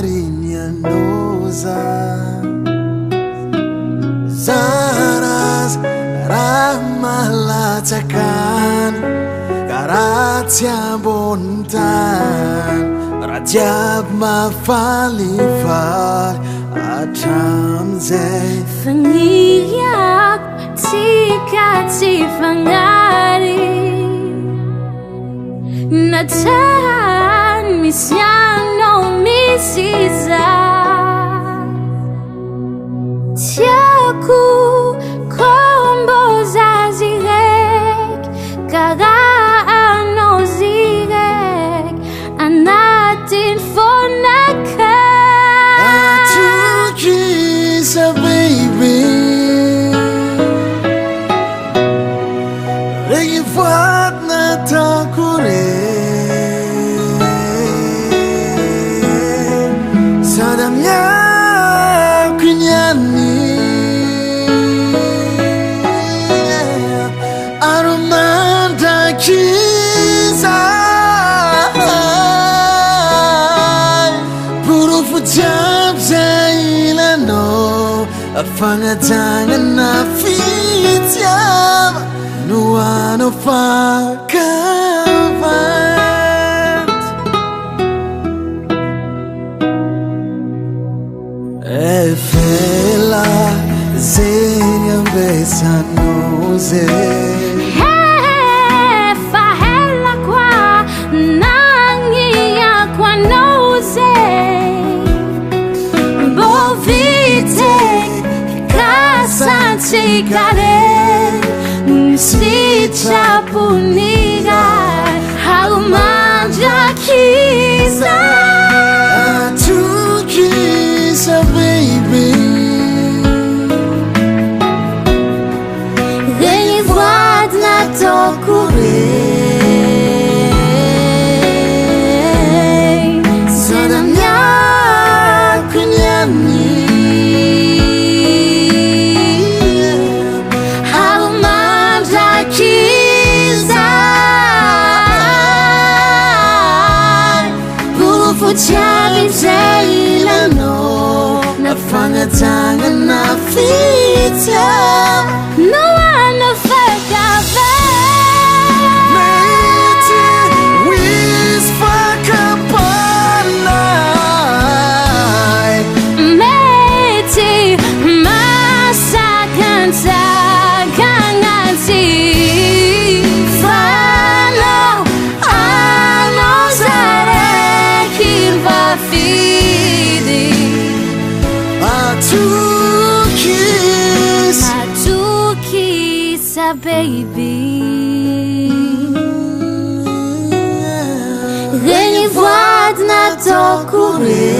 Marinyanoza Zaraz Ramalatakan Karatia bontan Rajab mafalifar Atamze Fangiyak Tikati fangari Natan misyano misiza Tiaku komboza zirek Karaano zirek Anatin fonaka Atukisa baby Regifuat na takure Sadamnya kunyani Aromanda kiza Puro fujab zailano Afangatangan na fitiam Nuano fakavat Efela Zenyam besanoze Fahela kwa nangia kwa noze Bovite kasanti kare Sicha puniga Harumanja kiza Atukisa baby Revoad na tokure Sadamnya kunyani Harumanja kiza Chabi zailano Nafangatangan na fita No one of Meti wisfakapanay Meti masakanta kangati Fano ano zarekin vafidi Atukisa baby Revoad na tokure